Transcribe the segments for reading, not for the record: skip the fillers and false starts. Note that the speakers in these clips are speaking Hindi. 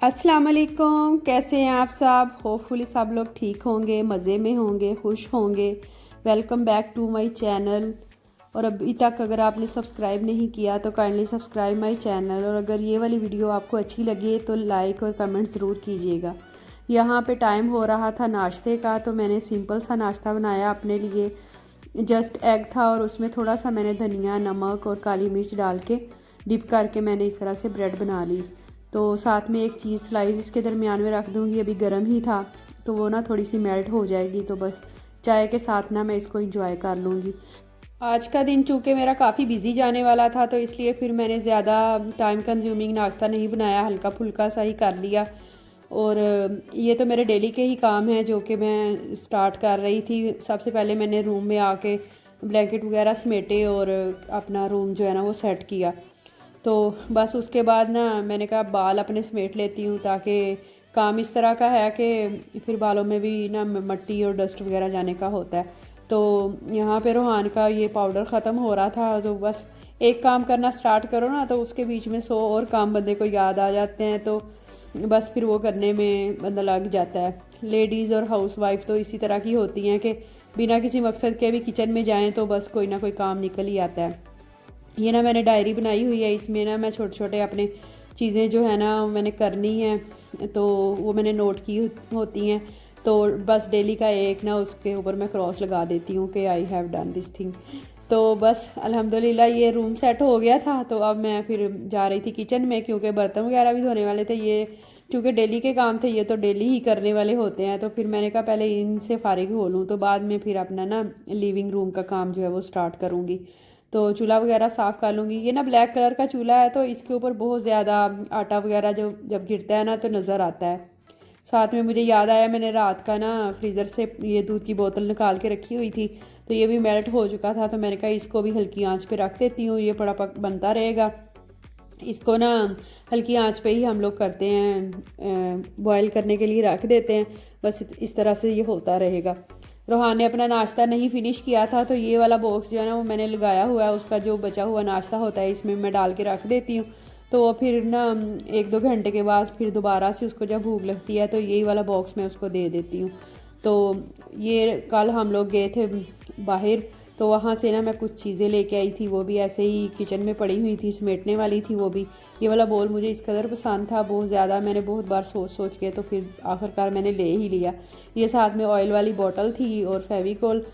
अस्सलाम वालेकुम। कैसे हैं आप सब? होपफुली सब लोग ठीक होंगे, मज़े में होंगे, खुश होंगे। Welcome back to my channel. और अभी तक अगर आपने सब्सक्राइब नहीं किया तो काइंडली सब्सक्राइब माय चैनल। और अगर ये वाली वीडियो आपको अच्छी लगी तो लाइक और कमेंट ज़रूर कीजिएगा। यहाँ पे टाइम हो रहा था नाश्ते का, तो मैंने सिंपल सा नाश्ता बनाया अपने लिए। जस्ट एग था और उसमें थोड़ा सा मैंने धनिया, नमक और काली मिर्च डाल के डिप करके मैंने इस तरह से ब्रेड बना ली। तो साथ में एक चीज़ स्लाइस इसके दरमियान में रख दूँगी। अभी गर्म ही था तो वो ना थोड़ी सी मेल्ट हो जाएगी, तो बस चाय के साथ ना मैं इसको इंजॉय कर लूँगी। आज का दिन चूँकि मेरा काफ़ी बिजी जाने वाला था, तो इसलिए फिर मैंने ज़्यादा टाइम कंज्यूमिंग नाश्ता नहीं बनाया, हल्का फुल्का सा ही कर लिया। और ये तो मेरे डेली के ही काम हैं जो कि मैं स्टार्ट कर रही थी। सबसे पहले मैंने रूम में आके ब्लैंकेट वगैरह समेटे और अपना रूम जो है ना वो सेट किया। तो बस उसके बाद ना मैंने कहा बाल अपने समेट लेती हूँ, ताकि काम इस तरह का है कि फिर बालों में भी ना मट्टी और डस्ट वगैरह जाने का होता है। तो यहाँ पे रूहान का ये पाउडर ख़त्म हो रहा था, तो बस एक काम करना स्टार्ट करो ना तो उसके बीच में 100 और काम बंदे को याद आ जाते हैं, तो बस फिर वो करने में बंदा लग जाता है। लेडीज़ और हाउस वाइफ तो इसी तरह की होती हैं कि बिना किसी मकसद के भी किचन में जाएँ तो बस कोई ना कोई काम निकल ही आता है। ये ना मैंने डायरी बनाई हुई है, इसमें ना मैं छोटे छोटे अपने चीज़ें जो है ना मैंने करनी है, तो वो मैंने नोट की होती हैं। तो बस डेली का एक ना उसके ऊपर मैं क्रॉस लगा देती हूँ कि I have done this thing. तो बस अल्हम्दुलिल्लाह ये रूम सेट हो गया था। तो अब मैं फिर जा रही थी किचन में, क्योंकि बर्तन वगैरह भी धोने वाले थे। ये क्योंकि डेली के काम थे, ये तो डेली ही करने वाले होते हैं। तो फिर मैंने कहा पहले इनसे फारिग हो लूँ, तो बाद में फिर अपना ना लिविंग रूम का काम जो है वो स्टार्ट करूँगी। तो चूल्हा वगैरह साफ़ कर लूँगी। ये ना ब्लैक कलर का चूल्हा है, तो इसके ऊपर बहुत ज़्यादा आटा वगैरह जो जब गिरता है ना तो नज़र आता है। साथ में मुझे याद आया, मैंने रात का ना फ्रीज़र से ये दूध की बोतल निकाल के रखी हुई थी, तो ये भी मेल्ट हो चुका था। तो मैंने कहा इसको भी हल्की आंच पे रख देती हूँ, ये बड़ा पक बनता रहेगा। इसको ना हल्की आंच पे ही हम लोग करते हैं, बॉयल करने के लिए रख देते हैं। बस इस तरह से ये होता रहेगा। रोहान ने अपना नाश्ता नहीं फिनिश किया था, तो ये वाला बॉक्स जो है ना वो मैंने लगाया हुआ है। उसका जो बचा हुआ नाश्ता होता है इसमें मैं डाल के रख देती हूँ। तो वो फिर ना 1-2 घंटे के बाद फिर दोबारा से उसको जब भूख लगती है तो यही वाला बॉक्स मैं उसको दे देती हूँ। तो ये कल हम लोग गए थे बाहर, तो वहाँ से ना मैं कुछ चीज़ें लेके आई थी, वो भी ऐसे ही किचन में पड़ी हुई थी, समेटने वाली थी वो भी। ये वाला बोल मुझे इस कदर पसंद था बहुत ज़्यादा, मैंने बहुत बार सोच सोच के तो फिर आखिरकार मैंने ले ही लिया। ये साथ में ऑयल वाली बॉटल थी और फेविकोल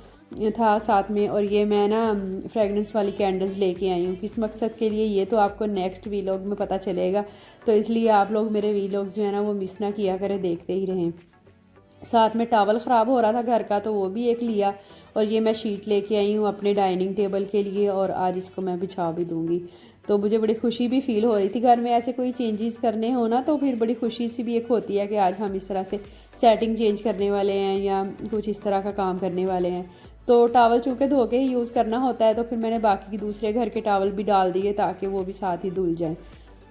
था साथ में। और ये मैं ना फ्रेगनेंस वाली कैंडल्स लेके आई हूँ। किस मकसद के लिए ये तो आपको नेक्स्ट वीलॉग में पता चलेगा, तो इसलिए आप लोग मेरे वीलॉग्स जो है ना वो मिस ना किया करें, देखते ही रहें। साथ में टावल ख़राब हो रहा था घर का, तो वो भी एक लिया। और ये मैं शीट लेके आई हूँ अपने डाइनिंग टेबल के लिए, और आज इसको मैं बिछा भी दूँगी। तो मुझे बड़ी खुशी भी फील हो रही थी। घर में ऐसे कोई चेंजेस करने हो ना तो फिर बड़ी खुशी सी भी एक होती है कि आज हम इस तरह से सेटिंग चेंज करने वाले हैं या कुछ इस तरह का काम करने वाले हैं। तो टावल चूँकि धो के ही यूज़ करना होता है, तो फिर मैंने बाकी दूसरे घर के टावल भी डाल दिए ताकि वो भी साथ ही धुल जाएँ।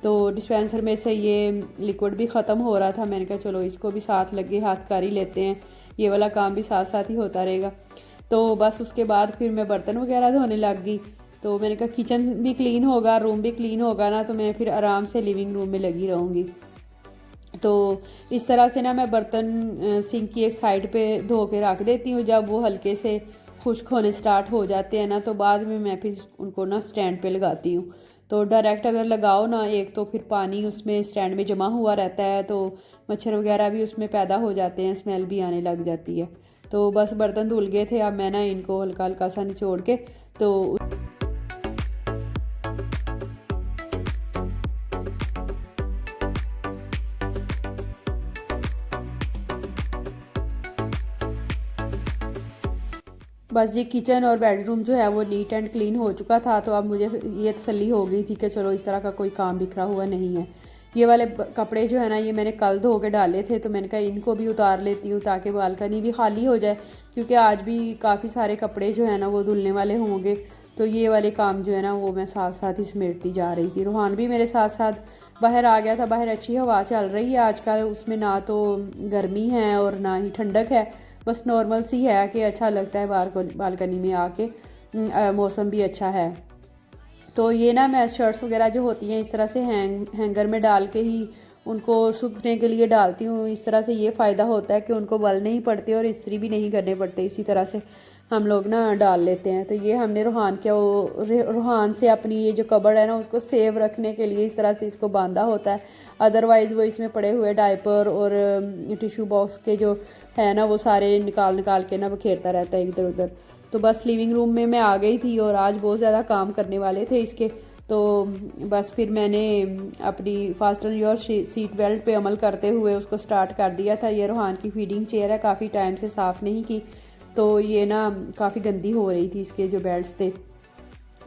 तो डिस्पेंसर में से ये लिक्विड भी ख़त्म हो रहा था, मैंने कहा चलो इसको भी साथ लगे हाथ कर ही लेते हैं, ये वाला काम भी साथ साथ ही होता रहेगा। तो बस उसके बाद फिर मैं बर्तन वगैरह धोने लग गई। तो मैंने कहा किचन भी क्लीन होगा, रूम भी क्लीन होगा ना, तो मैं फिर आराम से लिविंग रूम में लगी रहूँगी। तो इस तरह से ना मैं बर्तन सिंक की एक साइड पे धो के रख देती हूँ। जब वो हल्के से खुश्क होने स्टार्ट हो जाते हैं ना, तो बाद में मैं फिर उनको ना स्टैंड पे लगाती हूँ। तो डायरेक्ट अगर लगाओ ना एक, तो फिर पानी उसमें स्टैंड में जमा हुआ रहता है, तो मच्छर वगैरह भी उसमें पैदा हो जाते हैं, स्मेल भी आने लग जाती है। तो बस बर्तन धुल गए थे, अब मैं ना इनको हल्का हल्का सा निचोड़ के तो बस ये किचन और बेडरूम जो है वो नीट एंड क्लीन हो चुका था। तो अब मुझे ये तसल्ली हो गई थी कि चलो इस तरह का कोई काम बिखरा हुआ नहीं है। ये वाले कपड़े जो है ना ये मैंने कल धो के डाले थे, तो मैंने कहा इनको भी उतार लेती हूँ ताकि बालकनी भी खाली हो जाए, क्योंकि आज भी काफ़ी सारे कपड़े जो है ना वो धुलने वाले होंगे। तो ये वाले काम जो है ना वो मैं साथ साथ ही समेटती जा रही थी। रूहान भी मेरे साथ साथ बाहर आ गया था। बाहर अच्छी हवा चल रही है आजकल, उसमें ना तो गर्मी है और ना ही ठंडक है, बस नॉर्मल सी है कि अच्छा लगता है बाहर बालकनी में आके। मौसम भी अच्छा है। तो ये ना मैं शर्ट्स वगैरह जो होती हैं इस तरह से हैंगर में डाल के ही उनको सूखने के लिए डालती हूँ। इस तरह से ये फ़ायदा होता है कि उनको बल नहीं पड़ते और इस्त्री भी नहीं करने पड़ते। इसी तरह से हम लोग ना डाल लेते हैं। तो ये हमने रूहान के रूहान से अपनी ये जो कबर्ड है ना उसको सेव रखने के लिए इस तरह से इसको बांधा होता है। अदरवाइज़ वो इसमें पड़े हुए डायपर और टिश्यू बॉक्स के जो है ना वो सारे निकाल निकाल के ना बखेरता रहता है इधर उधर। तो बस लिविंग रूम में मैं आ गई थी और आज बहुत ज़्यादा काम करने वाले थे इसके। तो बस फिर मैंने अपनी फास्टन योर सीट बेल्ट पे अमल करते हुए उसको स्टार्ट कर दिया था। ये रूहान की फीडिंग चेयर है, काफ़ी टाइम से साफ़ नहीं की, तो ये ना काफ़ी गंदी हो रही थी इसके जो बेल्ट्स थे।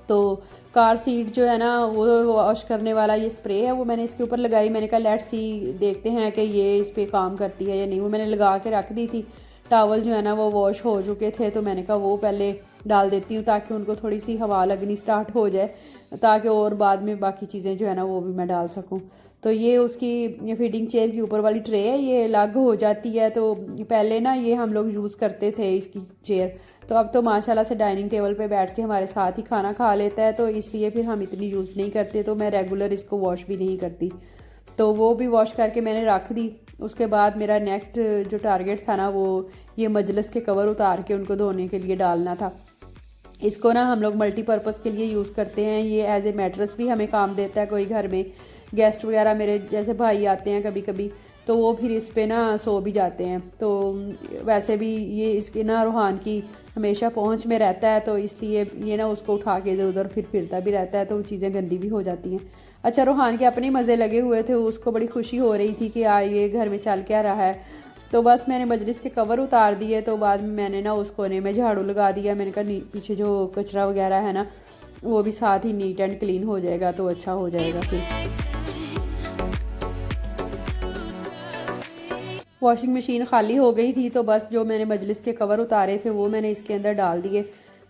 तो कार सीट जो है ना वो वॉश करने वाला ये स्प्रे है वो मैंने इसके ऊपर लगाई। मैंने कहा लेट्स सी, देखते हैं कि ये इस पर काम करती है या नहीं। वो मैंने लगा के रख दी थी। टावल जो है ना वो वॉश हो चुके थे, तो मैंने कहा वो पहले डाल देती हूँ ताकि उनको थोड़ी सी हवा लगनी स्टार्ट हो जाए, ताकि और बाद में बाकी चीज़ें जो है ना वो भी मैं डाल सकूँ। तो ये उसकी फीडिंग चेयर की ऊपर वाली ट्रे है, ये अलग हो जाती है। तो पहले ना ये हम लोग यूज़ करते थे इसकी चेयर, तो अब तो माशाल्लाह से डाइनिंग टेबल पे बैठ के हमारे साथ ही खाना खा लेता है, तो इसलिए फिर हम इतनी यूज़ नहीं करते। तो मैं रेगुलर इसको वॉश भी नहीं करती, तो वो भी वॉश करके मैंने रख दी। उसके बाद मेरा नेक्स्ट जो टारगेट था ना वो ये मजलिस के कवर उतार के उनको धोने के लिए डालना था। इसको ना हम लोग मल्टीपर्पज़ के लिए यूज़ करते हैं। ये एज ए मैट्रेस भी हमें काम देता है। कोई घर में गेस्ट वगैरह मेरे जैसे भाई आते हैं कभी कभी, तो वो फिर इस पे ना सो भी जाते हैं। तो वैसे भी ये इसके ना रूहान की हमेशा पहुंच में रहता है, तो इसलिए ये ना उसको उठा के इधर उधर फिर फिरता भी रहता है, तो वो चीज़ें गंदी भी हो जाती हैं। अच्छा, रूहान के अपने मज़े लगे हुए थे, उसको बड़ी खुशी हो रही थी कि ये घर में चल क्या रहा है। तो बस मैंने मजलिस के कवर उतार दिए, तो बाद में मैंने ना उस कोने में झाड़ू लगा दिया। मैंने कहा पीछे जो कचरा वगैरह है ना वो भी साथ ही नीट एंड क्लीन हो जाएगा, तो अच्छा हो जाएगा। फिर वॉशिंग मशीन खाली हो गई थी, तो बस जो मैंने मजलिस के कवर उतारे थे वो मैंने इसके अंदर डाल दिए।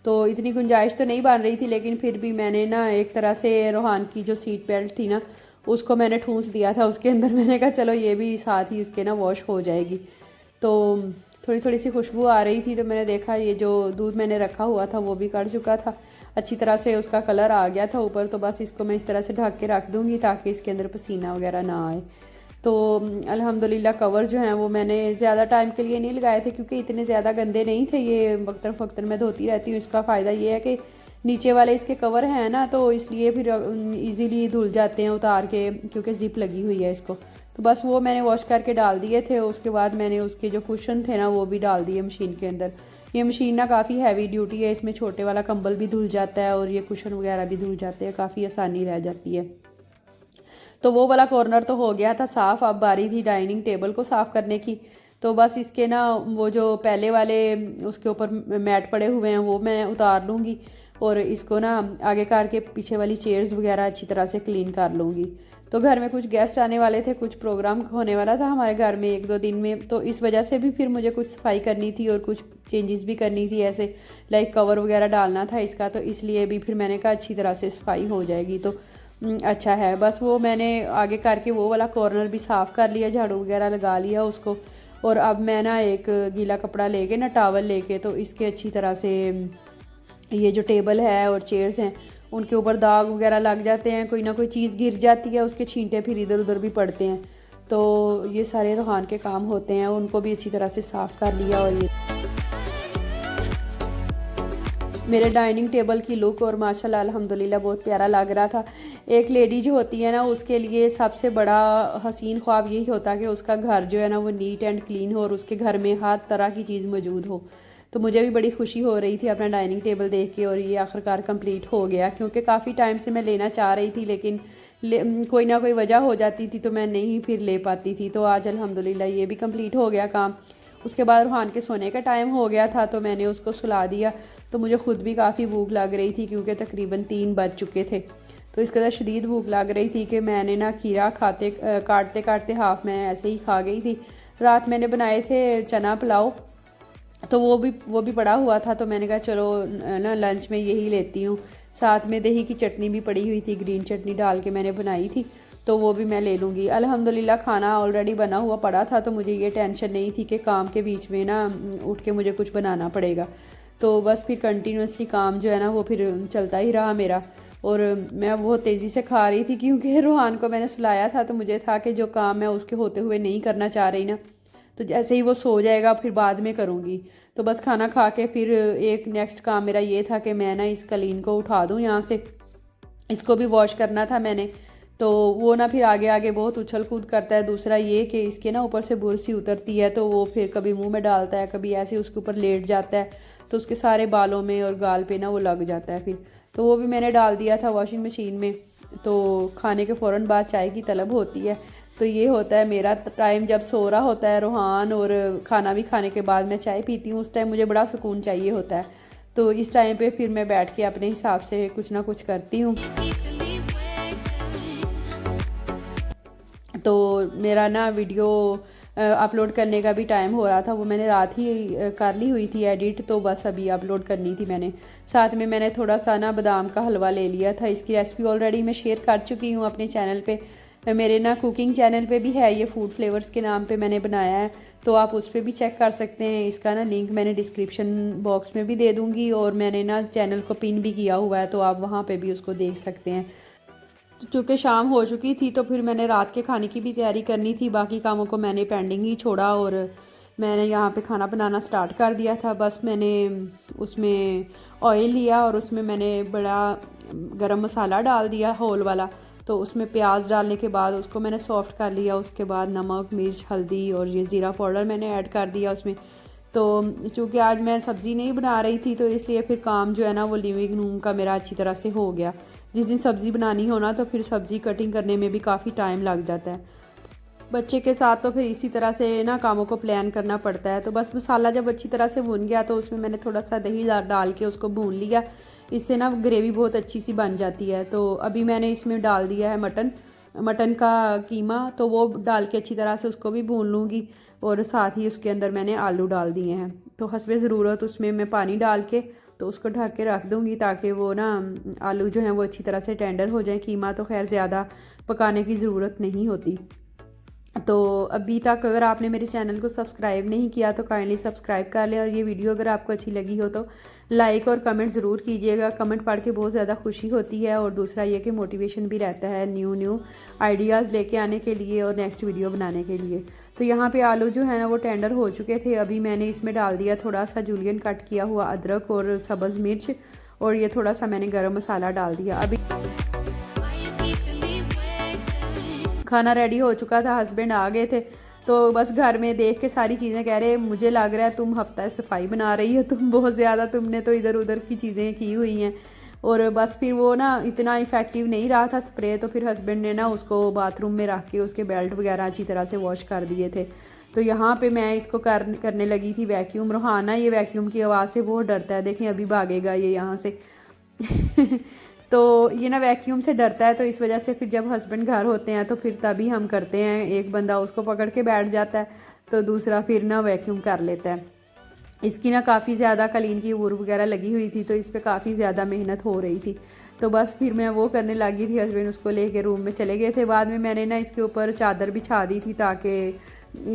तो इतनी गुंजाइश तो नहीं बन रही थी, लेकिन फिर भी मैंने ना एक तरह से रूहान की जो सीट बेल्ट थी ना उसको मैंने ठूंस दिया था उसके अंदर। मैंने कहा चलो ये भी साथ ही इसके ना वॉश हो जाएगी। तो थोड़ी थोड़ी सी खुशबू आ रही थी, तो मैंने देखा ये जो दूध मैंने रखा हुआ था वो भी कट चुका था, अच्छी तरह से उसका कलर आ गया था ऊपर। तो बस इसको मैं इस तरह से ढक के रख दूँगी ताकि इसके अंदर पसीना वगैरह ना आए। तो अल्हम्दुलिल्लाह कवर जो हैं वो मैंने ज़्यादा टाइम के लिए नहीं लगाए थे, क्योंकि इतने ज़्यादा गंदे नहीं थे। ये वक्तन फ़क्तन मैं धोती रहती हूँ। इसका फ़ायदा ये है कि नीचे वाले इसके कवर हैं ना, तो इसलिए फिर इजीली धुल जाते हैं उतार के, क्योंकि ज़िप लगी हुई है इसको। तो बस वो मैंने वॉश करके डाल दिए थे। उसके बाद मैंने उसके जो कुशन थे ना वो भी डाल दिए मशीन के अंदर। ये मशीन ना काफ़ी हैवी ड्यूटी है, इसमें छोटे वाला कंबल भी धुल जाता है और ये कुशन वगैरह भी धुल जाते हैं, काफ़ी आसानी रह जाती है। तो वो वाला कॉर्नर तो हो गया था साफ़। अब बारी थी डाइनिंग टेबल को साफ़ करने की। तो बस इसके ना वो जो पहले वाले उसके ऊपर मैट पड़े हुए हैं वो मैं उतार लूँगी, और इसको ना आगे करके पीछे वाली चेयर्स वगैरह अच्छी तरह से क्लीन कर लूँगी। तो घर में कुछ गेस्ट आने वाले थे, कुछ प्रोग्राम होने वाला था हमारे घर में 1-2 दिन में, तो इस वजह से भी फिर मुझे कुछ सफाई करनी थी और कुछ चेंजेस भी करनी थी, ऐसे लाइक कवर वगैरह डालना था इसका। तो इसलिए भी फिर मैंने कहा अच्छी तरह से सफाई हो जाएगी तो अच्छा है। बस वो मैंने आगे करके वो वाला कॉर्नर भी साफ़ कर लिया, झाड़ू वगैरह लगा लिया उसको। और अब मैं ना एक गीला कपड़ा लेके ना टॉवल लेके तो इसके अच्छी तरह से ये जो टेबल है और चेयर्स हैं उनके ऊपर दाग वगैरह लग जाते हैं, कोई ना कोई चीज़ गिर जाती है, उसके छींटे फिर इधर उधर भी पड़ते हैं। तो ये सारे रूहान के काम होते हैं, उनको भी अच्छी तरह से साफ़ कर लिया। और ये मेरे डाइनिंग टेबल की लुक और माशाल्लाह अल्हम्दुलिल्लाह बहुत प्यारा लग रहा था। एक लेडी जो होती है ना उसके लिए सबसे बड़ा हसीन ख्वाब यही होता है कि उसका घर जो है ना वो नीट एंड क्लीन हो और उसके घर में हर तरह की चीज़ मौजूद हो। तो मुझे भी बड़ी खुशी हो रही थी अपना डाइनिंग टेबल देख के, और ये आखिरकार कंप्लीट हो गया, क्योंकि काफ़ी टाइम से मैं लेना चाह रही थी, लेकिन कोई ना कोई वजह हो जाती थी तो मैं नहीं फिर ले पाती थी। तो आज अल्हम्दुलिल्लाह ये भी कंप्लीट हो गया काम। उसके बाद रूहान के सोने का टाइम हो गया था, तो मैंने उसको सुला दिया। तो मुझे ख़ुद भी काफ़ी भूख लग रही थी, क्योंकि तकरीबन 3 बज चुके थे। तो इस कदर शदीद भूख लग रही थी कि मैंने ना खीरा काटते काटते हाफ मैं ऐसे ही खा गई थी। रात मैंने बनाए थे चना पुलाव, तो वो भी पड़ा हुआ था, तो मैंने कहा चलो ना लंच में यही लेती हूँ। साथ में दही की चटनी भी पड़ी हुई थी, ग्रीन चटनी डाल के मैंने बनाई थी, तो वो भी मैं ले लूँगी। अल्हम्दुलिल्लाह खाना ऑलरेडी बना हुआ पड़ा था, तो मुझे ये टेंशन नहीं थी कि काम के बीच में ना उठ के मुझे कुछ बनाना पड़ेगा। तो बस फिर कंटिन्यूसली काम जो है ना वो फिर चलता ही रहा मेरा। और मैं बहुत तेज़ी से खा रही थी क्योंकि रूहान को मैंने सुलाया था, तो मुझे था कि जो काम मैं उसके होते हुए नहीं करना चाह रही ना, तो जैसे ही वो सो जाएगा फिर बाद में करूँगी। तो बस खाना खा के फिर एक नेक्स्ट काम मेरा ये था कि मैं ना इस कलीन को उठा दूँ यहाँ से, इसको भी वॉश करना था मैंने। तो वो ना फिर आगे आगे बहुत उछल कूद करता है। दूसरा ये कि इसके ना ऊपर से बुरसी उतरती है, तो वो फिर कभी मुंह में डालता है, कभी ऐसे उसके ऊपर लेट जाता है, तो उसके सारे बालों में और गाल पे ना वो लग जाता है फिर। तो वो भी मैंने डाल दिया था वॉशिंग मशीन में। तो खाने के फ़ौरन बाद चाय की तलब होती है। तो ये होता है मेरा टाइम, जब सो रहा होता है रूहान और खाना भी खाने के बाद मैं चाय पीती हूँ, उस टाइम मुझे बड़ा सुकून चाहिए होता है। तो इस टाइम पे फिर मैं बैठ के अपने हिसाब से कुछ ना कुछ करती हूँ। तो मेरा ना वीडियो अपलोड करने का भी टाइम हो रहा था, वो मैंने रात ही कर ली हुई थी एडिट, तो बस अभी अपलोड करनी थी मैंने। साथ में मैंने थोड़ा सा ना बादाम का हलवा ले लिया था, इसकी रेसिपी ऑलरेडी मैं शेयर कर चुकी हूँ अपने चैनल पे। मेरे ना कुकिंग चैनल पे भी है, ये फूड फ्लेवर्स के नाम पे मैंने बनाया है, तो आप उस पर भी चेक कर सकते हैं। इसका ना लिंक मैंने डिस्क्रिप्शन बॉक्स में भी दे दूँगी, और मैंने ना चैनल को पिन भी किया हुआ है, तो आप वहाँ पर भी उसको देख सकते हैं। चूँकि शाम हो चुकी थी, तो फिर मैंने रात के खाने की भी तैयारी करनी थी, बाकी कामों को मैंने पेंडिंग ही छोड़ा और मैंने यहाँ पे खाना बनाना स्टार्ट कर दिया था। बस मैंने उसमें ऑयल लिया और उसमें मैंने बड़ा गरम मसाला डाल दिया होल वाला। तो उसमें प्याज डालने के बाद उसको मैंने सॉफ्ट कर लिया, उसके बाद नमक, मिर्च, हल्दी और ये ज़ीरा पाउडर मैंने ऐड कर दिया उसमें। तो चूँकि आज मैं सब्ज़ी नहीं बना रही थी, तो इसलिए फिर काम जो है ना वो लिविंग रूम का मेरा अच्छी तरह से हो गया। जिस दिन सब्ज़ी बनानी हो ना, तो फिर सब्ज़ी कटिंग करने में भी काफ़ी टाइम लग जाता है। बच्चे के साथ तो फिर इसी तरह से ना कामों को प्लान करना पड़ता है। तो बस मसाला जब अच्छी तरह से भुन गया, तो उसमें मैंने थोड़ा सा दही डाल के उसको भून लिया। इससे ना ग्रेवी बहुत अच्छी सी बन जाती है। तो अभी मैंने इसमें डाल दिया है मटन का कीमा, तो वो डाल के अच्छी तरह से उसको भी भून लूँगी, और साथ ही उसके अंदर मैंने आलू डाल दिए हैं। तो हस्बे ज़रूरत उसमें मैं पानी डाल के तो उसको ढक के रख दूँगी, ताकि वो ना आलू जो हैं वो अच्छी तरह से टेंडर हो जाए। कीमा तो खैर ज़्यादा पकाने की ज़रूरत नहीं होती। तो अभी तक अगर आपने मेरे चैनल को सब्सक्राइब नहीं किया तो काइंडली सब्सक्राइब कर लें, और ये वीडियो अगर आपको अच्छी लगी हो तो लाइक और कमेंट ज़रूर कीजिएगा। कमेंट पढ़ के बहुत ज़्यादा खुशी होती है, और दूसरा ये कि मोटिवेशन भी रहता है न्यू आइडियाज़ लेके आने के लिए और नेक्स्ट वीडियो बनाने के लिए। तो यहाँ पे आलू जो है ना वो टेंडर हो चुके थे। अभी मैंने इसमें डाल दिया थोड़ा सा जूलियन कट किया हुआ अदरक और सब्ज़ मिर्च, और ये थोड़ा सा मैंने गरम मसाला डाल दिया। अभी खाना रेडी हो चुका था, हस्बैंड आ गए थे, तो बस घर में देख के सारी चीज़ें कह रहे, मुझे लग रहा है तुम हफ्ता सफाई बना रही हो, तुम बहुत ज़्यादा, तुमने तो इधर उधर की चीज़ें की हुई हैं। और बस फिर वो ना इतना इफ़ेक्टिव नहीं रहा था स्प्रे, तो फिर हस्बैंड ने ना उसको बाथरूम में रख के उसके बेल्ट वगैरह अच्छी तरह से वॉश कर दिए थे। तो यहाँ पे मैं इसको करने लगी थी वैक्यूम। रोहाना ये वैक्यूम की आवाज़ से बहुत डरता है, देखें अभी भागेगा ये यहाँ से तो ये ना वैक्यूम से डरता है, तो इस वजह से फिर जब हस्बैंड घर होते हैं तो फिर तभी हम करते हैं। एक बंदा उसको पकड़ के बैठ जाता है, तो दूसरा फिर ना वैक्यूम कर लेता है। इसकी ना काफ़ी ज़्यादा कलीन की वूर वगैरह लगी हुई थी, तो इस पर काफ़ी ज़्यादा मेहनत हो रही थी। तो बस फिर मैं वो करने लगी थी, हस्बैंड उसको लेके रूम में चले गए थे। बाद में मैंने ना इसके ऊपर चादर बिछा दी थी, ताकि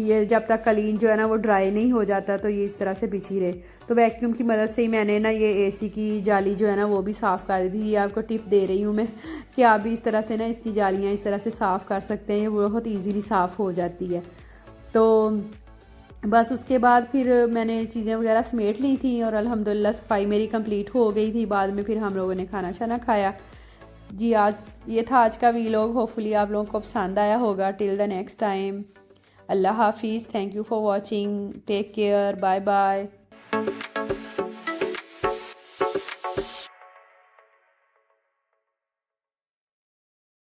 ये जब तक कलीन जो है ना वो ड्राई नहीं हो जाता, तो ये इस तरह से बिछी रहे। तो वैक्यूम की मदद से ही मैंने ना ये एसी की जाली जो है ना वो भी साफ़ कर दी। ये आपको टिप दे रही हूँ मैं कि आप भी इस तरह से ना इसकी जालियाँ इस तरह से साफ़ कर सकते हैं, ये बहुत ईजीली साफ़ हो जाती है। तो बस उसके बाद फिर मैंने चीज़ें वगैरह समेट ली थी, और अल्हम्दुलिल्लाह सफाई मेरी कंप्लीट हो गई थी। बाद में फिर हम लोगों ने खाना शाना खाया जी। आज ये था आज का वीलॉग, होपफुली आप लोगों को पसंद आया होगा। टिल द नेक्स्ट टाइम, अल्लाह हाफिज़, thank you for watching, take care, bye bye.